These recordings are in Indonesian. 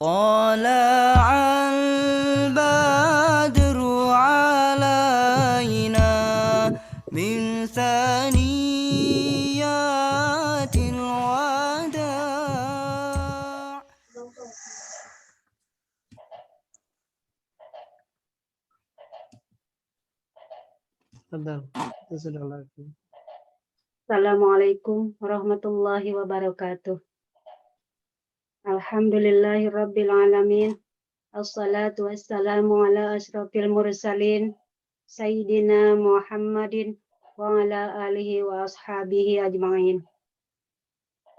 طلع البدر علينا من ثنيات الوداع. Assalamualaikum warahmatullahi wabarakatuh. Alhamdulillahirabbil alamin. Assalatu wassalamu ala asyrafil mursalin sayyidina Muhammadin wa ala alihi wa ashabihi ajma'in.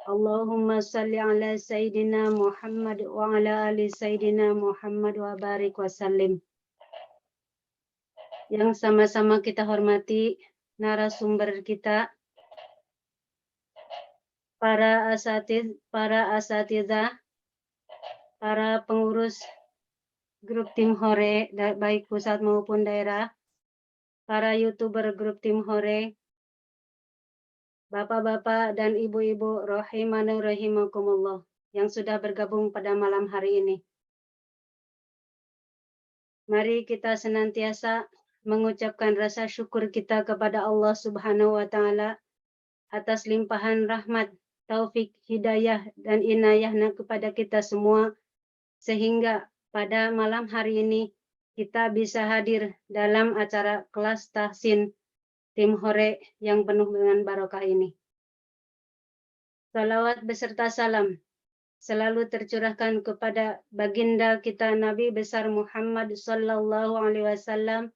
Allahumma salli ala sayyidina Muhammad wa ala ali sayyidina Muhammad wa barik wa sallim. Yang sama-sama kita hormati narasumber kita, para asatidzah, para pengurus grup tim Hore, baik pusat maupun daerah, para YouTuber grup tim Hore, bapak-bapak dan ibu-ibu rahimani rahimakumullah yang sudah bergabung pada malam hari ini. Mari kita senantiasa mengucapkan rasa syukur kita kepada Allah Subhanahu wa Ta'ala atas limpahan rahmat, taufik, hidayah, dan inayahnya kepada kita semua, sehingga pada malam hari ini kita bisa hadir dalam acara kelas tahsin tim Hore yang penuh dengan barokah ini. Salawat beserta salam selalu tercurahkan kepada baginda kita Nabi besar Muhammad sallallahu alaihi wasallam,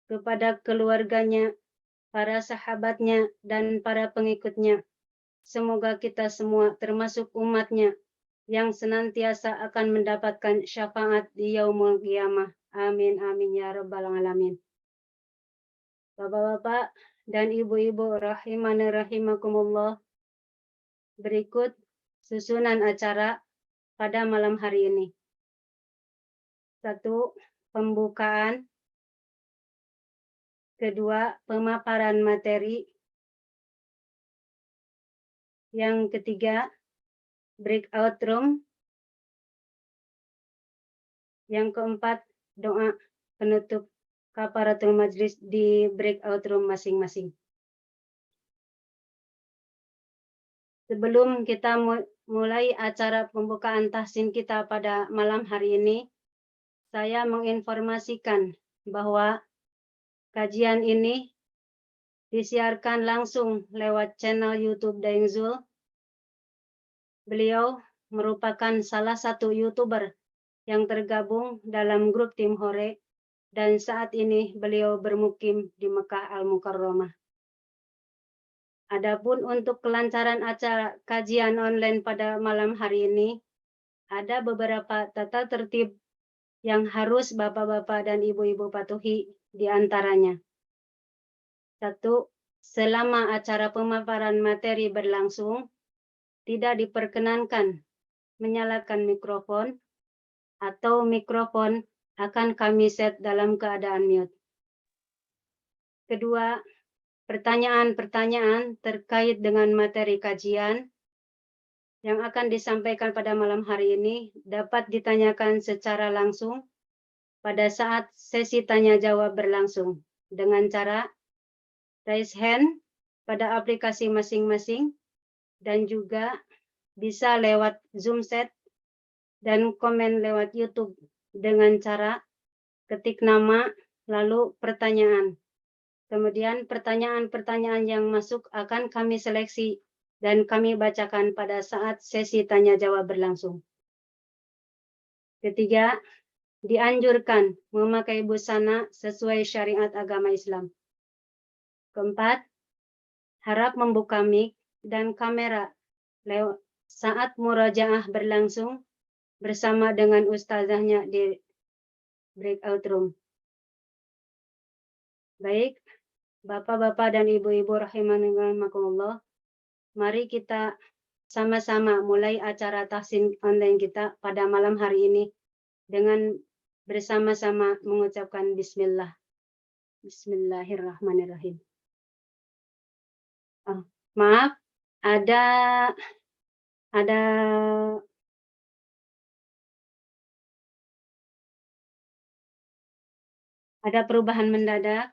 kepada keluarganya, para sahabatnya, dan para pengikutnya. Semoga kita semua termasuk umatnya yang senantiasa akan mendapatkan syafaat di yaumul qiyamah. Amin amin ya rabbal alamin. Bapak-bapak dan ibu-ibu rahimani rahimakumullah, berikut susunan acara pada malam hari ini. 1. Pembukaan. 2. Pemaparan materi. Yang ketiga, breakout room. Yang keempat, doa penutup kafaratul majlis di breakout room masing-masing. Sebelum kita mulai acara pembukaan tahsin kita pada malam hari ini, saya menginformasikan bahwa kajian ini disiarkan langsung lewat channel YouTube Daeng Zul. Beliau merupakan salah satu YouTuber yang tergabung dalam grup tim Hore, dan saat ini beliau bermukim di Mekah Al-Mukarramah. Adapun untuk kelancaran acara kajian online pada malam hari ini, ada beberapa tata tertib yang harus bapak-bapak dan ibu-ibu patuhi, di antaranya. 1. Selama acara pemaparan materi berlangsung, tidak diperkenankan menyalakan mikrofon, atau mikrofon akan kami set dalam keadaan mute. 2. Pertanyaan-pertanyaan terkait dengan materi kajian yang akan disampaikan pada malam hari ini dapat ditanyakan secara langsung pada saat sesi tanya jawab berlangsung dengan cara raise hand pada aplikasi masing-masing, dan juga bisa lewat Zoom set dan komen lewat YouTube dengan cara ketik nama lalu pertanyaan. Kemudian pertanyaan-pertanyaan yang masuk akan kami seleksi dan kami bacakan pada saat sesi tanya jawab berlangsung. 3. Dianjurkan memakai busana sesuai syariat agama Islam. 4. Harap membuka mic dan kamera saat murojaah berlangsung bersama dengan ustazahnya di breakout room. Baik, bapak-bapak dan ibu-ibu rahimani rahimakumullah, mari kita sama-sama mulai acara tahsin online kita pada malam hari ini dengan bersama-sama mengucapkan bismillah. Bismillahirrahmanirrahim. Maaf, ada ada perubahan mendadak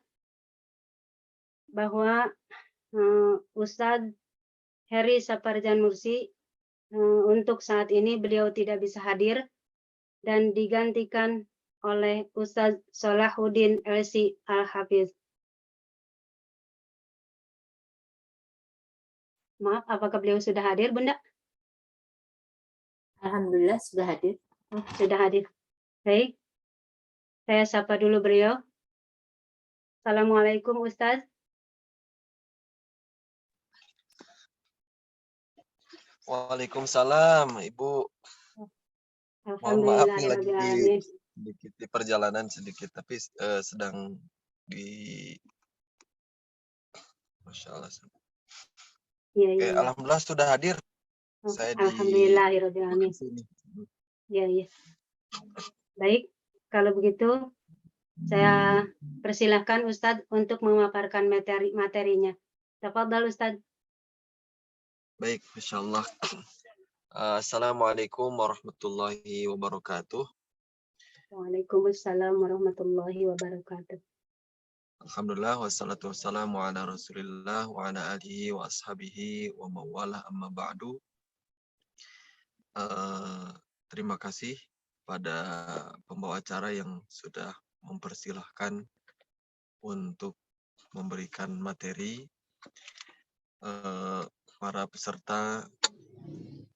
bahwa Ustadz Heri Saparjan Mursi untuk saat ini beliau tidak bisa hadir dan digantikan oleh Ustadz Salahuddin Elsi Al-Hafiz. Maaf, apakah beliau sudah hadir, Bunda? Alhamdulillah sudah hadir. Oh, sudah hadir. Baik, saya sapa dulu beliau. Assalamualaikum Ustadz. Waalaikumsalam, Ibu. Mohon maaf nih lagi Alhamdulillahirrahmanirrahim. sedikit di perjalanan sedikit, tapi sedang di Masya Allah. Iya, Oke, iya. alhamdulillah sudah hadir. Oh, Saya di Alhamdulillahirrahmanirrahim. sini. Iya, iya. Baik, kalau begitu saya persilahkan Ustadz untuk memaparkan materinya. Tafadhal Ustadz. Baik, Masya Allah. Assalamualaikum warahmatullahi wabarakatuh. Waalaikumsalam warahmatullahi wabarakatuh. Alhamdulillah, wassalatu wassalamu ala rasulillah wa ala alihi wa ashabihi wa mawalah amma ba'du. Terima kasih pada pembawa acara yang sudah mempersilahkan untuk memberikan materi para peserta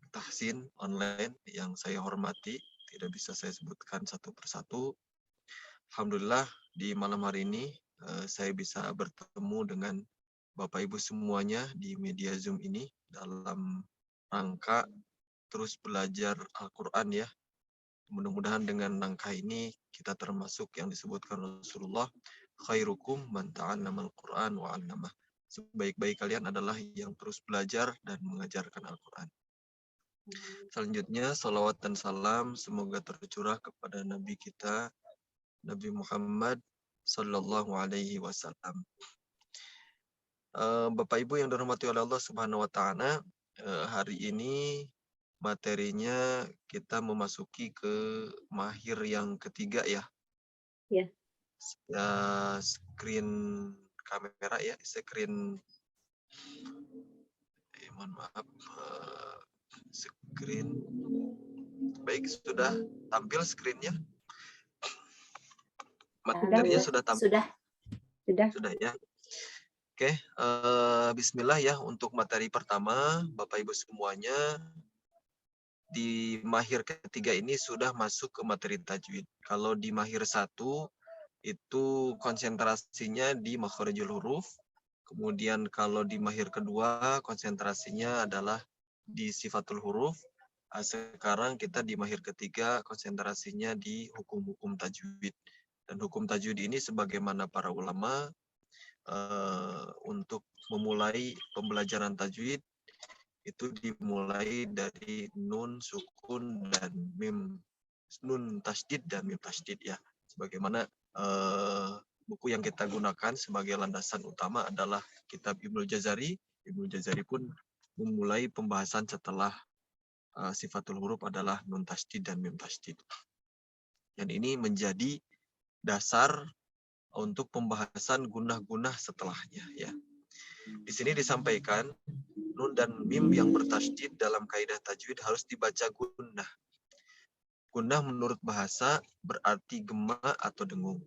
tahsin online yang saya hormati. Tidak bisa saya sebutkan satu persatu. Alhamdulillah di malam hari ini saya bisa bertemu dengan Bapak Ibu semuanya di media Zoom ini dalam rangka terus belajar Al-Quran ya. Mudah-mudahan dengan rangka ini kita termasuk yang disebutkan Rasulullah, khairukum man ta'allama al-Quran wa 'allamah. Sebaik-baik kalian adalah yang terus belajar dan mengajarkan Al-Quran. Selanjutnya, salawat dan salam semoga tercurah kepada Nabi kita, Nabi Muhammad Sallallahu Alaihi Wasallam. Bapak Ibu yang dirahmati oleh Allah Subhanahu Wa Taala, hari ini materinya kita memasuki ke mahir yang ketiga ya. Ya. Screen kamera ya, screen. Mohon maaf. Screen. Baik, sudah tampil screennya. Materinya sudah tampil. Sudah ya. Oke, bismillah ya untuk materi pertama, Bapak Ibu semuanya di mahir ketiga ini sudah masuk ke materi tajwid. Kalau di mahir 1 itu konsentrasinya di makharijul huruf. Kemudian kalau di mahir kedua konsentrasinya adalah di sifatul huruf. Sekarang kita di mahir ketiga konsentrasinya di hukum-hukum tajwid. Dan hukum tajwid ini sebagaimana para ulama untuk memulai pembelajaran tajwid itu dimulai dari nun, sukun, dan mim, nun tasydid dan mim tasydid ya. Sebagaimana buku yang kita gunakan sebagai landasan utama adalah kitab Ibnu Jazari. Ibnu Jazari pun memulai pembahasan setelah sifatul huruf adalah nun tasydid dan mim tasydid. Dan ini menjadi dasar untuk pembahasan gunah-gunah setelahnya ya. Di sini disampaikan nun dan mim yang bertasydid dalam kaidah tajwid harus dibaca gunnah. Gunnah menurut bahasa berarti gema atau dengung.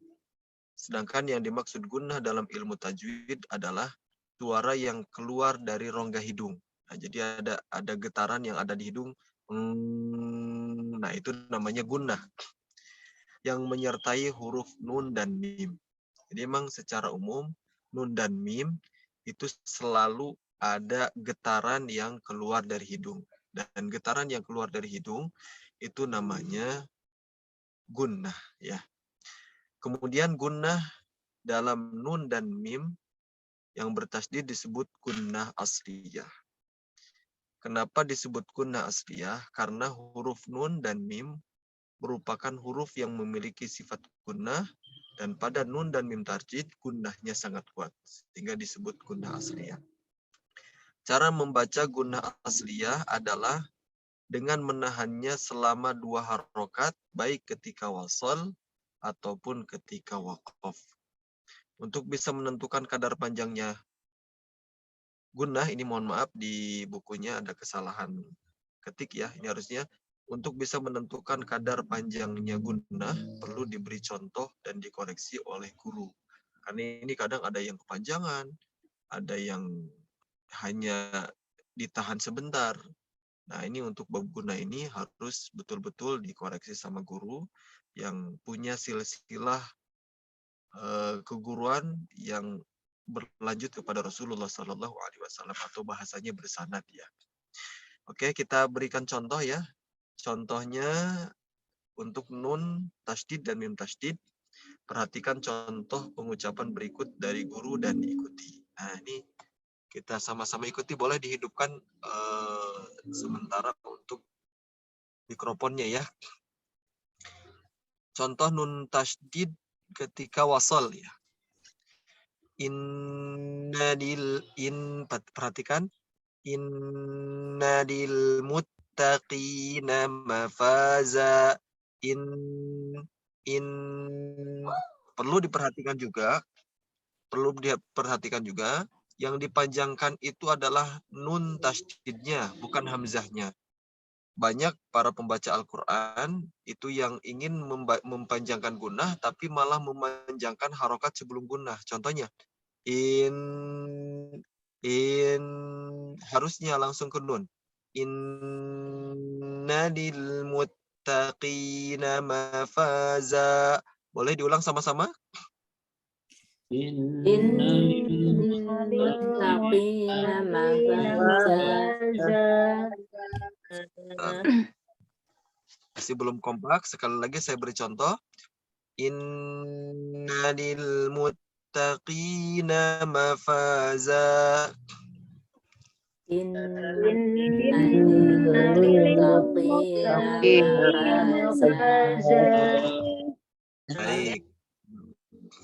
Sedangkan yang dimaksud gunnah dalam ilmu tajwid adalah suara yang keluar dari rongga hidung. Nah, jadi ada getaran yang ada di hidung. Nah, itu namanya gunnah. Yang menyertai huruf nun dan mim. Jadi memang secara umum nun dan mim itu selalu ada getaran yang keluar dari hidung. Dan getaran yang keluar dari hidung itu namanya gunnah ya. Kemudian gunnah dalam nun dan mim yang bertasydid disebut gunnah asliyah. Kenapa disebut gunnah asliyah? Karena huruf nun dan mim merupakan huruf yang memiliki sifat gunnah, dan pada nun dan mim tarjid gunnahnya sangat kuat sehingga disebut gunnah asliyah. Cara membaca gunnah asliyah adalah dengan menahannya selama 2 harokat baik ketika wasal ataupun ketika wakaf. Untuk bisa menentukan kadar panjangnya gunnah, ini mohon maaf di bukunya ada kesalahan ketik ya. Ini harusnya untuk bisa menentukan kadar panjangnya gunnah perlu diberi contoh dan dikoreksi oleh guru. Karena ini kadang ada yang kepanjangan, ada yang hanya ditahan sebentar. Nah, ini untuk bab gunnah ini harus betul-betul dikoreksi sama guru yang punya silsilah keguruan yang berlanjut kepada Rasulullah Sallallahu Alaihi Wasallam atau bahasanya bersanad ya. Oke, kita berikan contoh ya. Contohnya untuk nun tasydid dan mim tasydid. Perhatikan contoh pengucapan berikut dari guru dan diikuti. Nah, ini kita sama-sama ikuti. Boleh dihidupkan sementara untuk mikrofonnya ya. Contoh nun tasydid ketika wasal ya. Perhatikan. Innadil muttaqina mafaza. Perlu diperhatikan juga yang dipanjangkan itu adalah nun tasydidnya, bukan hamzahnya. Banyak para pembaca Al-Quran itu yang ingin mempanjangkan gunnah tapi malah memanjangkan harokat sebelum gunnah. Contohnya harusnya langsung ke nun. Innadil muttaqina mafaza. Boleh diulang sama-sama? Muttaqina mafaza. Masih belum kompak. Sekali lagi saya beri contoh. Innadil muttaqina mafaza. Baik.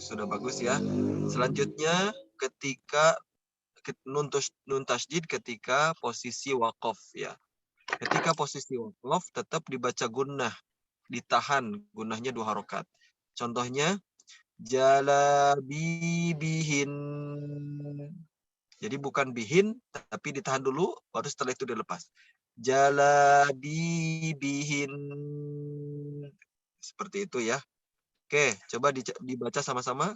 Sudah bagus ya. Selanjutnya ketika nun tasydid ketika posisi waqaf ya. Ketika posisi waqaf tetap dibaca gunnah, ditahan gunnahnya 2 harokat. Contohnya jalabibihin. Jadi bukan bihin tapi ditahan dulu baru setelah itu dilepas. Jalabibihin. Seperti itu ya. Oke, coba dibaca sama-sama.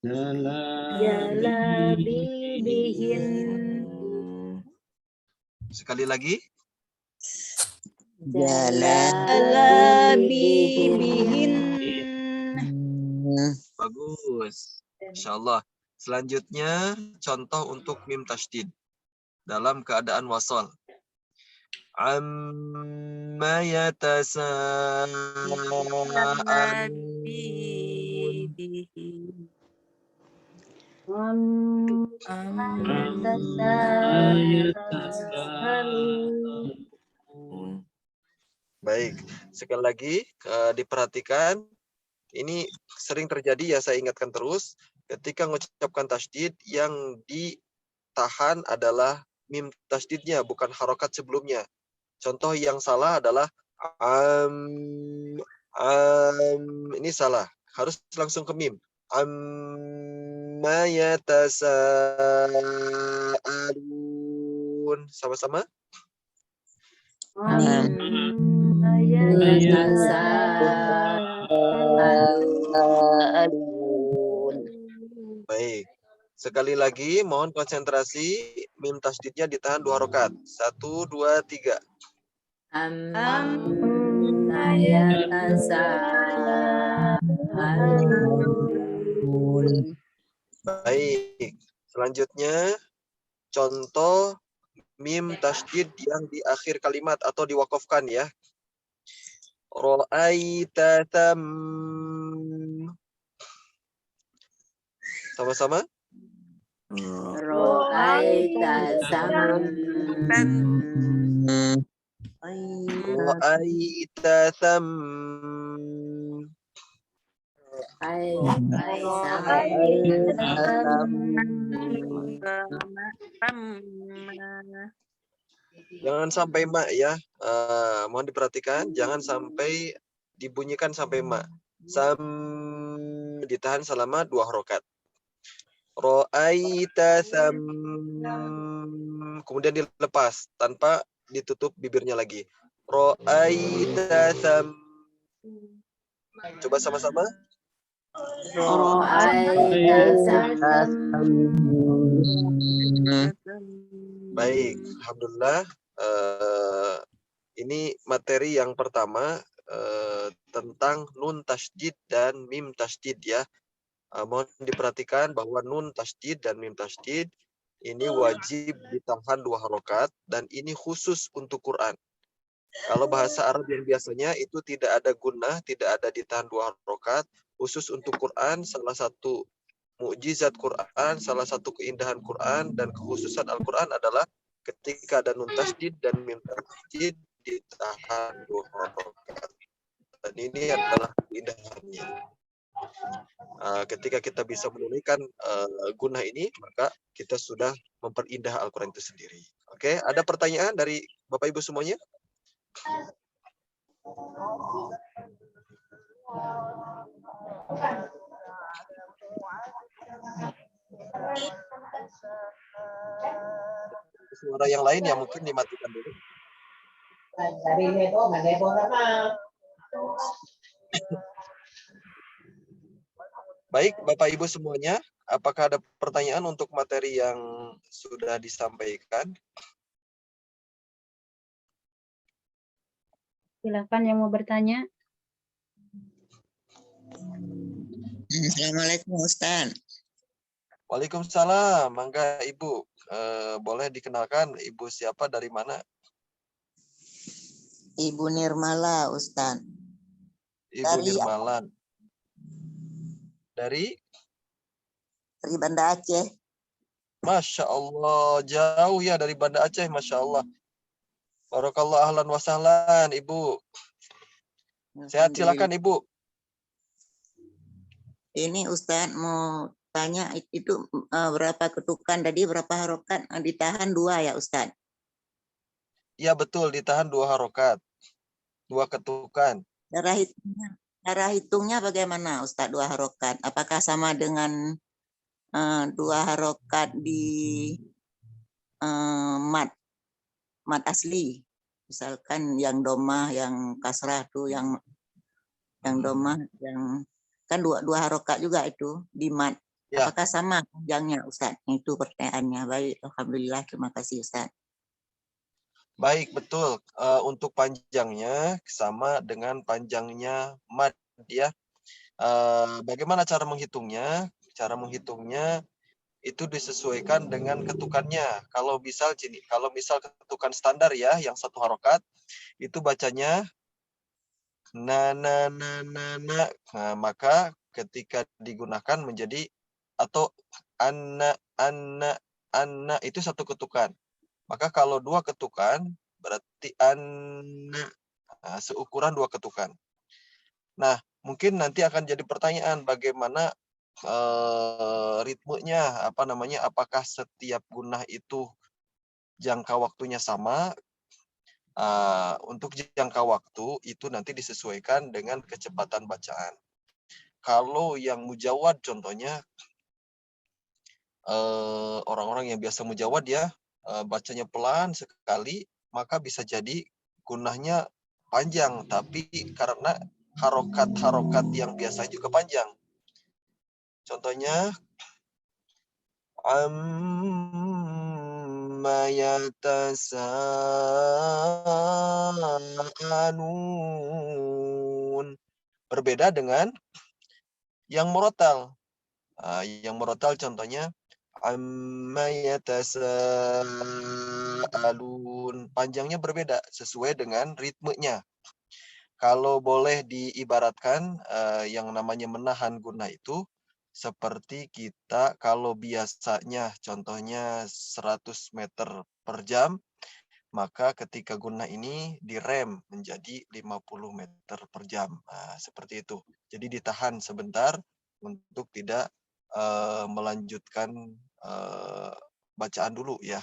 Jalabibihin. Sekali lagi. Jalabibihin. Bagus. Insyaallah. Selanjutnya contoh untuk mim tasydid dalam keadaan wasal. Amma yatasaalun. Baik, sekali lagi diperhatikan. Ini sering terjadi ya, saya ingatkan terus. Ketika mengucapkan tasydid yang ditahan adalah mim tasydidnya, bukan harokat sebelumnya. Contoh yang salah adalah ini salah. Harus langsung ke mim. Amma yatasaalun. Sama-sama. Baik. Sekali lagi mohon konsentrasi, mim tasydidnya ditahan 2 harokat. 1, 2, 3. Baik. Selanjutnya contoh mim tasydid yang di akhir kalimat atau diwakafkan ya. Ra'aita tam. Sama-sama. Ra'aita tam. Ra'aita tam. Jangan sampai mak ya. Mohon diperhatikan, jangan sampai dibunyikan sampai ma. Sam ditahan selama 2 harokat. Ro'aita sam, kemudian dilepas tanpa ditutup bibirnya lagi. Ro'aita sam. Coba sama-sama. Ro'aita Baik, alhamdulillah. Ini materi yang pertama tentang nun tasydid dan mim tasydid ya. Mohon diperhatikan bahwa nun tasydid dan mim tasydid ini wajib ditahan 2 harokat dan ini khusus untuk Quran. Kalau bahasa Arab yang biasanya itu tidak ada gunnah, tidak ada ditahan 2 harokat, khusus untuk Quran. Salah satu mukjizat Quran, salah satu keindahan Quran dan kekhususan Al-Quran adalah ketika ada nun tasydid dan mim tasydid ditahan 2 harokat. Dan ini adalah keindahannya. Ketika kita bisa menunaikan gunnah ini, maka kita sudah memperindah Al-Quran itu sendiri. Oke, ada pertanyaan dari Bapak Ibu semuanya? Suara yang lain yang mungkin dimatikan dulu. Baik, Bapak Ibu semuanya, apakah ada pertanyaan untuk materi yang sudah disampaikan? Silakan yang mau bertanya. Assalamualaikum Ustaz. Waalaikumsalam, mangga Ibu. Boleh dikenalkan Ibu siapa, dari mana? Ibu Nirmala Ustaz. Ibu Dari- Nirmala. Dari? Dari Banda Aceh. Masya Allah, jauh ya dari Banda Aceh, Masya Allah. Barakallah, ahlan wa sahlan, Ibu. Sehat, silakan Ibu. Ini Ustaz mau tanya itu berapa ketukan tadi, berapa harokat ditahan 2 ya Ustaz? Iya betul, ditahan 2 harokat. 2 ketukan. Cara hitungnya bagaimana Ustaz 2 harokat? Apakah sama dengan 2 harokat di mat asli? Misalkan yang domah, yang kasrah tuh, yang domah, yang kan dua harokat juga itu di mat. Ya. Apakah sama panjangnya Ustaz? Itu pertanyaannya. Baik, alhamdulillah, terima kasih Ustaz. Baik, betul. Untuk panjangnya sama dengan panjangnya mad ya. Bagaimana cara menghitungnya? Cara menghitungnya itu disesuaikan dengan ketukannya. Kalau misal ketukan standar ya, yang 1 harokat, itu bacanya na. Nah, maka ketika digunakan menjadi atau anna itu 1 ketukan. Maka kalau 2 ketukan berarti anna, seukuran 2 ketukan. Nah, mungkin nanti akan jadi pertanyaan bagaimana ritmenya, apakah setiap gunnah itu jangka waktunya sama? Untuk jangka waktu itu nanti disesuaikan dengan kecepatan bacaan. Kalau yang mujawad contohnya, orang-orang yang biasa mujawad ya, bacanya pelan sekali, maka bisa jadi gunnahnya panjang, tapi karena harokat-harokat yang biasa juga panjang. Contohnya, amma yatasaalun. Berbeda dengan yang murotal. Yang murotal contohnya, amma yatasaalun. Panjangnya berbeda sesuai dengan ritmenya. Kalau boleh diibaratkan yang namanya menahan gunnah itu seperti kita kalau biasanya contohnya 100 meter per jam, maka ketika gunnah ini direm menjadi 50 meter per jam. Seperti itu. Jadi ditahan sebentar untuk tidak melanjutkan bacaan dulu ya.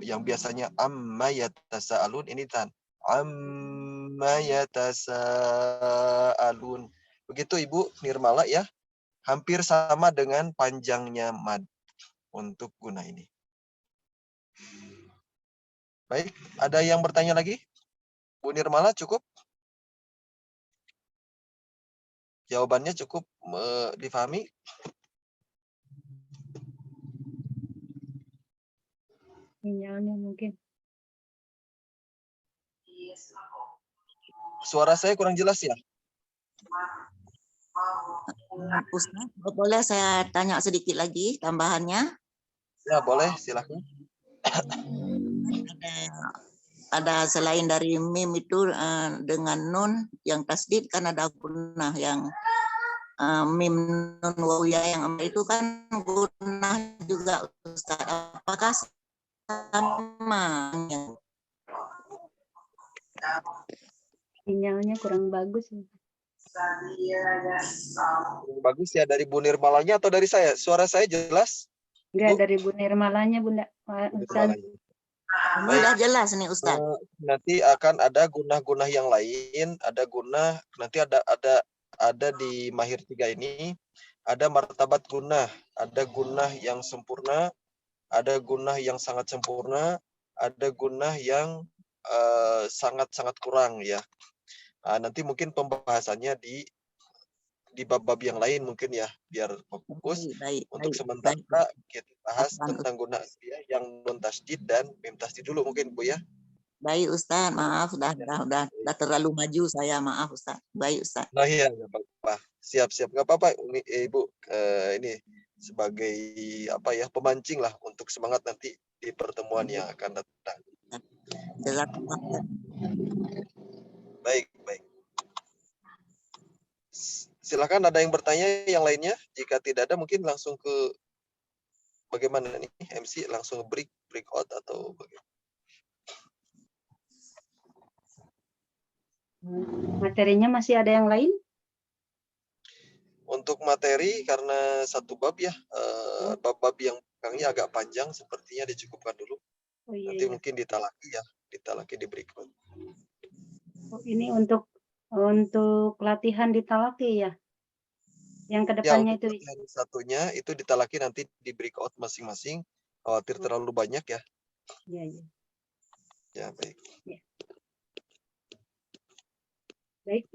Yang biasanya amma yatasaalun ini tahan. amma yatasaalun. Begitu Ibu Nirmala ya. Hampir sama dengan panjangnya mad untuk guna ini. Baik, ada yang bertanya lagi? Bu Nirmala cukup? Jawabannya cukup difahami? Sinyalnya mungkin. Suara saya kurang jelas ya? Ustaz, boleh saya tanya sedikit lagi tambahannya? Ya, boleh, silakan. Ada selain dari mim itu dengan nun yang tasdid kan ada gunnah yang mim nun wawiyah yang itu kan gunnah juga Ustaz. Apakah sama? Sinyalnya kurang bagus. Bagus ya dari Bu Nirmalanya atau dari saya? Suara saya jelas? Enggak, Bu? dari Bu Nirmalanya, Bunda. Pak Bu Ustaz. Nirmalanya. Sudah jelas nih Ustaz. Nanti akan ada gunah-gunah yang lain, ada gunah, nanti ada di Mahir 3 ini, ada martabat gunah, ada gunah yang sempurna, ada gunah yang sangat sempurna, ada gunah yang sangat-sangat kurang ya. Nanti mungkin pembahasannya di bab-bab yang lain mungkin ya, biar fokus. Untuk sementara kita bahas tentang guna ya, yang nun tasdid dan mim tasdid dulu mungkin Bu ya. Baik Ustaz, maaf sudah terlalu maju saya, maaf Ustaz. Baik Ustaz. Nah iya, nggak apa-apa. Siap-siap, nggak apa-apa Ibu. Ini sebagai apa ya, pemancing lah untuk semangat nanti di pertemuan yang akan datang. Jazakallah. Baik. Silakan ada yang bertanya yang lainnya. Jika tidak ada mungkin langsung ke bagaimana nih MC, langsung break out atau bagaimana? Materinya masih ada yang lain? Untuk materi karena satu bab ya, bab-bab yang belakangnya agak panjang sepertinya dicukupkan dulu. Oh, iya, Nanti iya. mungkin ditalaki di berikut. Oh, ini untuk latihan di talaki ya? Yang Ya, kedepannya untuk itu. latihan satunya itu ditalaki nanti di breakout masing-masing. Khawatir terlalu banyak ya. Iya. Ya, baik. Ya. Baik.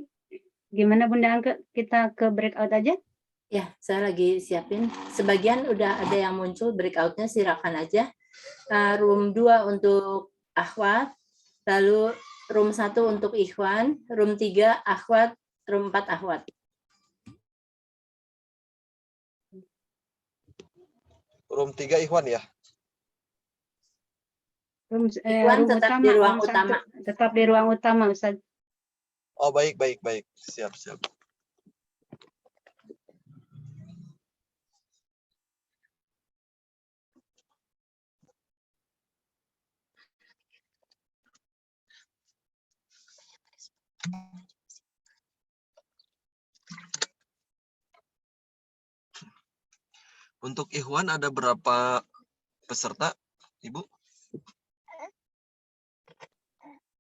Gimana Bunda Angke? Kita ke breakout aja? Ya, saya lagi siapin. Sebagian udah ada yang muncul breakoutnya, silakan aja. Room 2 untuk akhwat, lalu room 1 untuk ikhwan, room 3 akhwat, room 4 akhwat. Room 3 Ikhwan ya? Ikhwan Room tetap utama, di ruang room utama. tetap di ruang utama, Ustaz. Oh, baik. Siap. Untuk Ikhwan ada berapa peserta, Ibu?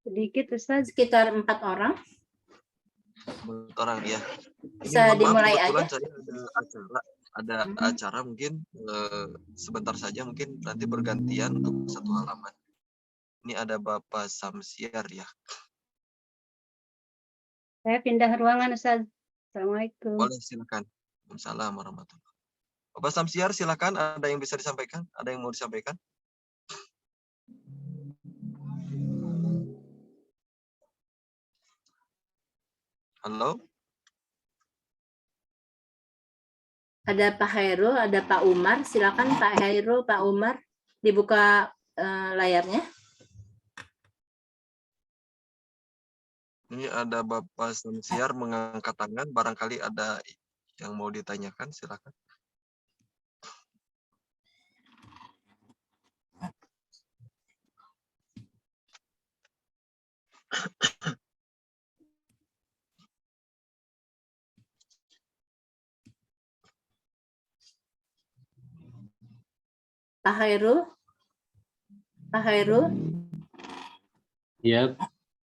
Sedikit, Ustaz. Sekitar 4 orang. 4 orang ya. Bisa Mohon maaf, dimulai kebetulan aja. saya ada acara mungkin sebentar saja, mungkin nanti bergantian untuk satu halaman. Ini ada Bapak Samsiar ya. Saya pindah ruangan, Ustaz. Assalamualaikum. Boleh, silakan. Waalaikumsalam warahmatullahi wabarakatuh. Bapak Samsiar, silakan. Ada yang bisa disampaikan? Ada yang mau disampaikan? Halo? Ada Pak Hairul, ada Pak Umar. Silakan Pak Hairul, Pak Umar, dibuka layarnya. Ini ada Bapak Samsiar mengangkat tangan. Barangkali ada yang mau ditanyakan, silakan. Pak Hairul? Iya,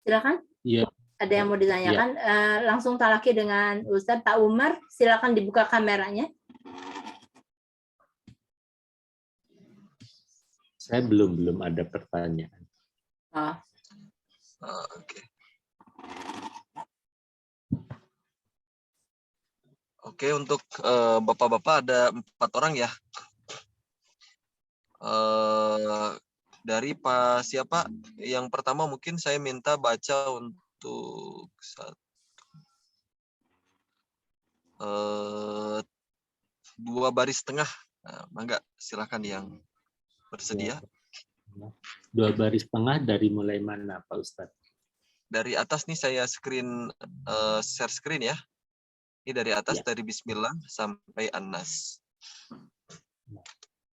Silakan. Iya. Ada yang mau ditanyakan? Langsung talaki dengan Ustadz Pak Umar. Silakan dibuka kameranya. Saya belum ada pertanyaan. Oh, Oke. Oke, untuk bapak-bapak ada 4 orang ya. Dari Pak siapa? Yang pertama mungkin saya minta baca untuk 2 baris tengah. Nah, mangga silakan yang bersedia. 2 baris tengah dari mulai mana Pak Ustadz? Dari atas nih saya share screen ya. Ini dari atas dari Bismillah sampai An-Nas.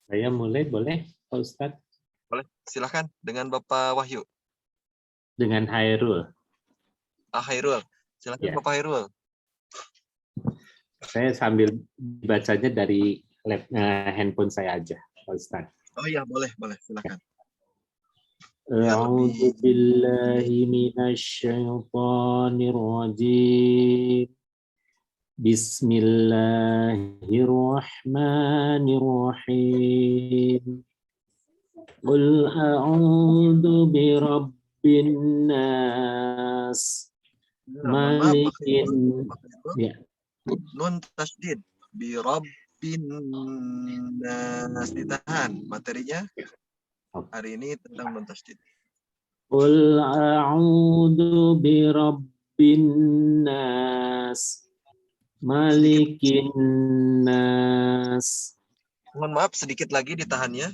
Saya mulai boleh Pak Ustadz? Boleh, silakan dengan Bapak Wahyu. Dengan Hairul. Hairul, silakan Ya. Bapak Hairul. Saya sambil bacanya dari handphone saya aja, Pak Ustadz. Oh iya, boleh, silakan. A'udzu billahi minasyaitonir rajim. Bismillahirrahmanirrahim. Qul a'udzu birabbin nas. Malikin. Ya. Nun tasdid bi rabbin nas, ditahan materinya hari ini tentang nun tasdid. Qul a'udzu birabbin nas. Malikin nas. Mohon maaf sedikit lagi ditahannya,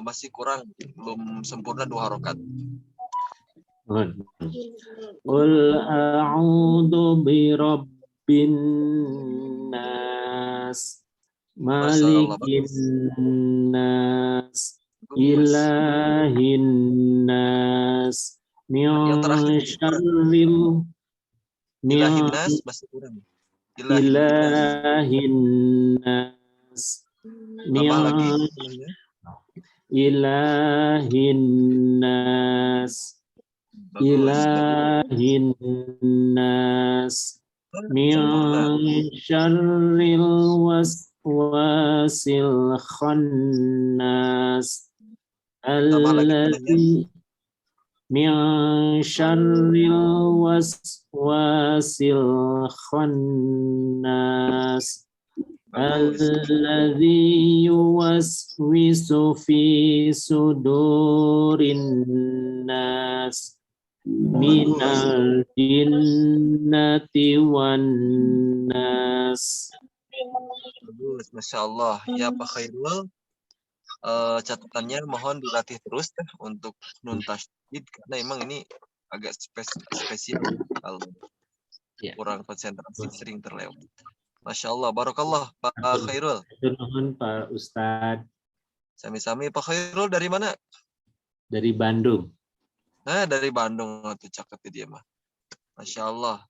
masih kurang, belum sempurna 2 harokat. Qul a'udzu birabbin nas. Malikin nas. Ilahin nas. Yang terakhir Syarril. ilahin nas masih kurang. Ilahin nas. Tambah lagi. Ilahin nas. Ilahin nas. Min syarril waswasil khannas. Alladzi min syarril waswasil khannas. Alladzi yuwaswisu fi sudurin nas. Minal jinnati wan nas. Bagus, Masya Allah. Ya Pak Khairul, catatannya mohon dilatih terus untuk nun tasydid karena emang ini agak spesial kalau kurang konsentrasi sering terlewat. Masya Allah, barakallah Pak Khairul. Nuhun Pak Ustadz. Sami-sami. Pak Khairul dari mana? Dari Bandung. Nah, dari Bandung tuh cakep dia mah. Masya Allah.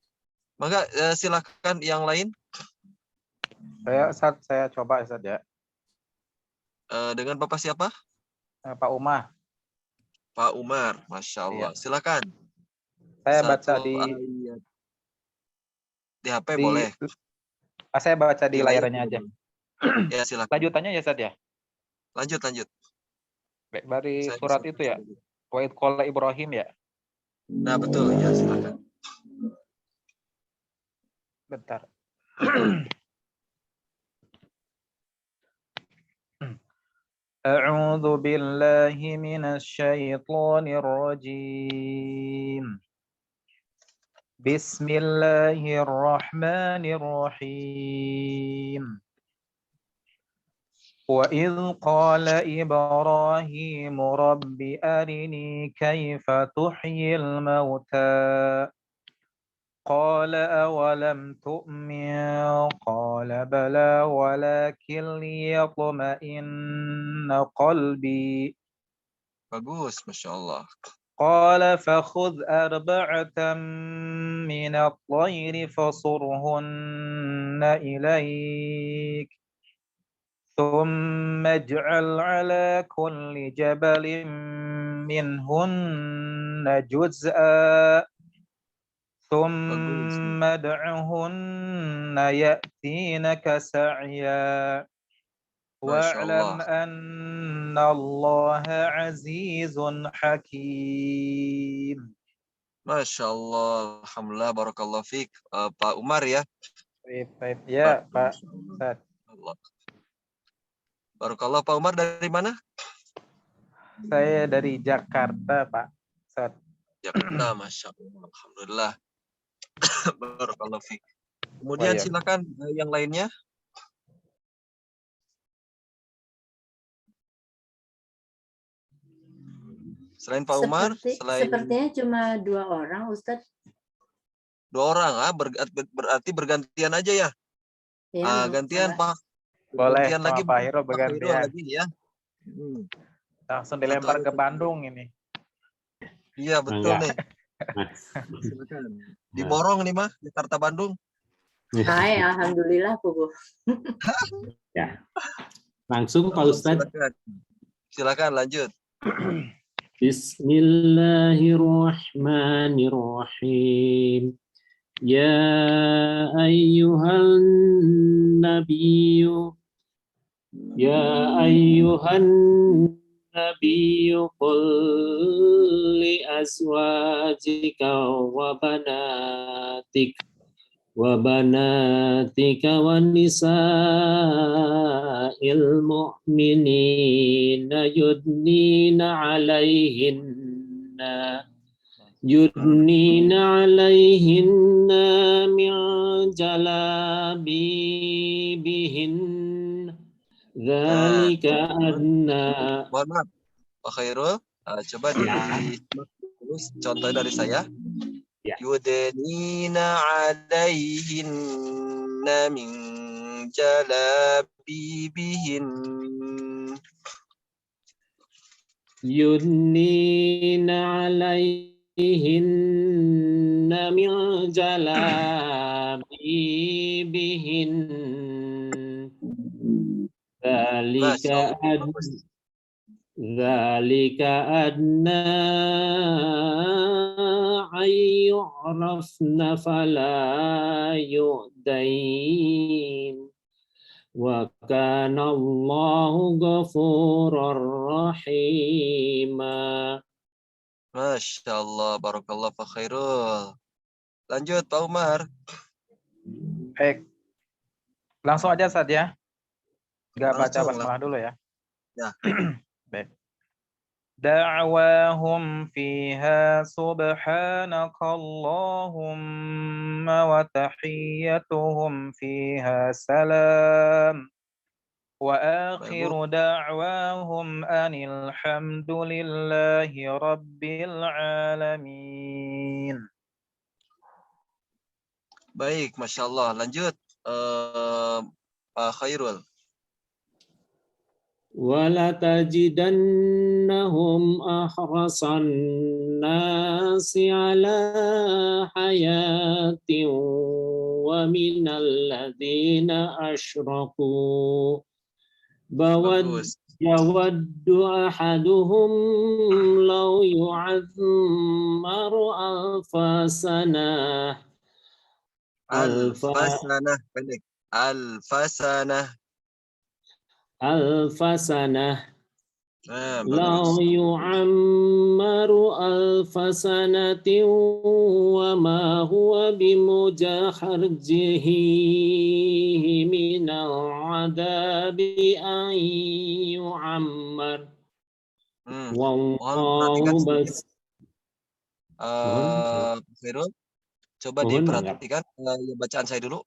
Maka silakan yang lain. Saya coba Ustaz ya. Dengan Bapak siapa? Pak Umar. Pak Umar, Masya Allah. Iya. Silakan. Saya baca di HP boleh. Saya baca di layarnya aja. Ya silakan. Lanjutannya ya Ustaz ya. Lanjut. Baik, dari surat itu ya. Wa idh qala Ibrahim ya. Nah betul ya, silakan. Bentar. A'udzu billahi minasy syaithanir rajim. Bismillahirrahmanirrahim. Wa idh qala Ibrahim rabbi arini kaifa tuhyil mauta. Qala awalam tu'min qala bala walakin liyatma'inna qalbi. Bagus, Masya Allah. Qala fakhudh arba'atan min at-tayri fasurhunna ilaik. ثم اجعل على كل جبل منهن جزءا ثم ادعهن يأتينك سعيا واعلم أن الله عزيز حكيم. Masya Allah, alhamdulillah, barakallah fiik. Pak Umar ya. Baik. Ya, Pak Ustaz. Allah. Barakallah, Pak Umar dari mana? Saya dari Jakarta, Pak Ustaz. Jakarta, Masya Allah, alhamdulillah. Barakallah fiik. Kemudian Baik. silakan yang lainnya. Selain Pak Umar, Sepertinya cuma 2 orang, Ustadz. 2 orang, berarti bergantian aja ya. Ya, Gantian salah. Pak. Boleh, Gantian sama lagi Pak Hiro Pak Hiro bergantian. lagi ya. Langsung dilempar ke Bandung ini. Iya betul Enggak. nih. Silakan. Diborong nih mah Jakarta Bandung. Hai, alhamdulillah, Pugu. Ya. Langsung Pak Ustadz. Silakan lanjut. Bismillahirrahmanirrahim. Ya ayyuhan nabiyyu qul li azwajika wa banatika wa nisa'il mu'minina yudnina 'alaihinna min jalabibihin dzalika adna. Mohon maaf Pak Khairul, coba terus contoh dari saya. Ya. Yudnina 'alaihinna min jalabibihin. Yudnina 'alaihinna min jalabibihin. Dzalika adna ayyurafna fala yu'dain. Wa kana Allahu ghafurur rahima. Masya Allah, barakallah Pak Khairul. Lanjut Pak Umar. Baik. Langsung aja Ustaz ya. Enggak baca Langsung, basmalah dulu ya. Ya. Baik. Da'wahum fiha subhanakallahumma wa tahiyyatuhum fiha salam. Wa akhiru da'wahum anil hamdulillahi rabbil alamin. Baik, Masya Allah. Lanjut Pak Khairul. Wala tajidannahum ahrasan nasi ala hayatin wa minal ladzina asyraku yawaddu ahaduhum law yu'azmaru alfasanah. Alfasanah, pendek. Alfasanah. Lau yu'ammaru alfasanatin wa ma huwa bimujahharjihi minal adabi an yu'ammar. Wallahu bas. Khairul, coba diperhatikan bacaan saya dulu.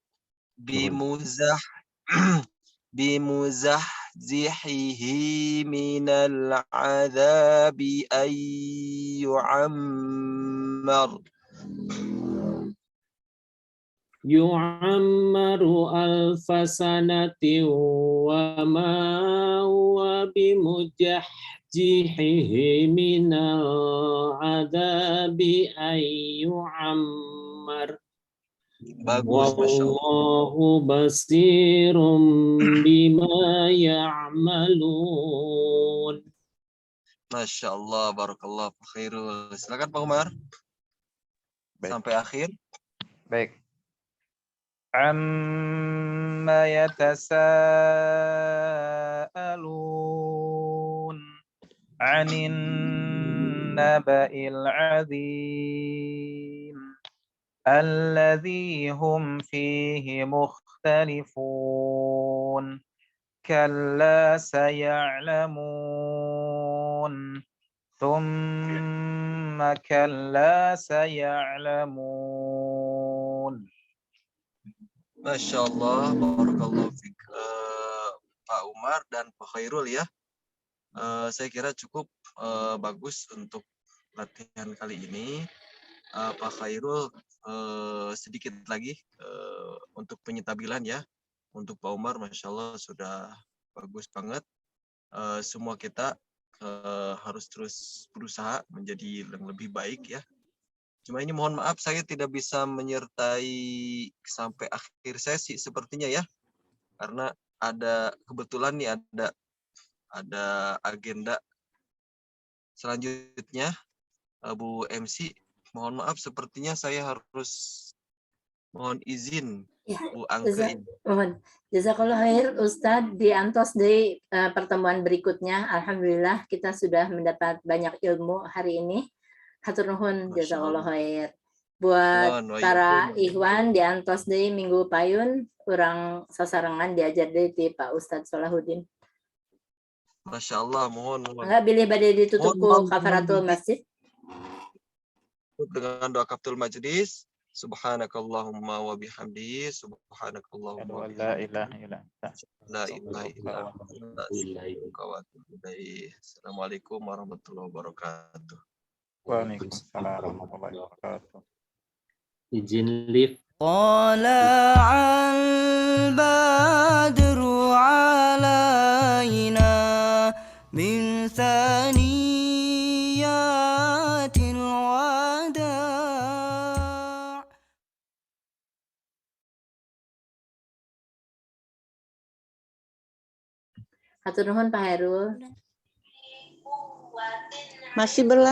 Bimuzahzihihi minal adabi ay yu'ammar. Yu'ammaru alfasanati wa ma huwa bimujahzihihi minal adabi ay yu'ammar. Bagus, Masya Allah. Wallahu basirum bima يعملون. Masya Allah, barakallah, khairul. Silakan Pak Umar. Baik. Sampai akhir. Baik. Amma yatasaalun 'anin naba'il 'adzim alladzi hum fihi mukhtalifun. Kalla saya'lamun. Thumma kalla saya'lamun. Masya Allah, barakallahu fiik, Pak Umar dan Pak Khairul ya. Saya kira cukup bagus untuk latihan kali ini. Pak Khairul sedikit lagi untuk penyetabilan ya. Untuk Pak Umar, Masya Allah sudah bagus banget. Semua kita harus terus berusaha menjadi yang lebih baik ya. Cuma ini mohon maaf saya tidak bisa menyertai sampai akhir sesi sepertinya ya. Karena ada kebetulan nih ada agenda selanjutnya Bu MC. Mohon maaf sepertinya saya harus mohon izin Ya, Bu Angke ini. mohon. Jazakallah khair Ustadz, di Antos di pertemuan berikutnya. Alhamdulillah kita sudah mendapat banyak ilmu hari ini. Hatur nuhun, Masya jazakallah Allah. khair. Buat Nuhun, wa para iyyakum. ikhwan di Antos di Minggu Payun, kurang sasarangan diajar di Pak Ustadz Solahuddin. Masya Allah, mohon. Enggak bilih badai ditutup ku Mohon kafaratul masjid. dengan doa kafaratul majlis. Subhanakallahumma wa bihamdi. Subhanakallahumma wa La bihamdi. ilaha illa anta. La ilaha illa anta. Billahi. Assalamualaikum warahmatullahi wabarakatuh. Waalaikumsalam warahmatullahi wabarakatuh. Izin lift. طلع البدر علينا من ثنيات الوداع. Hatur nuhun Pak Hairul. Masih berlanjut.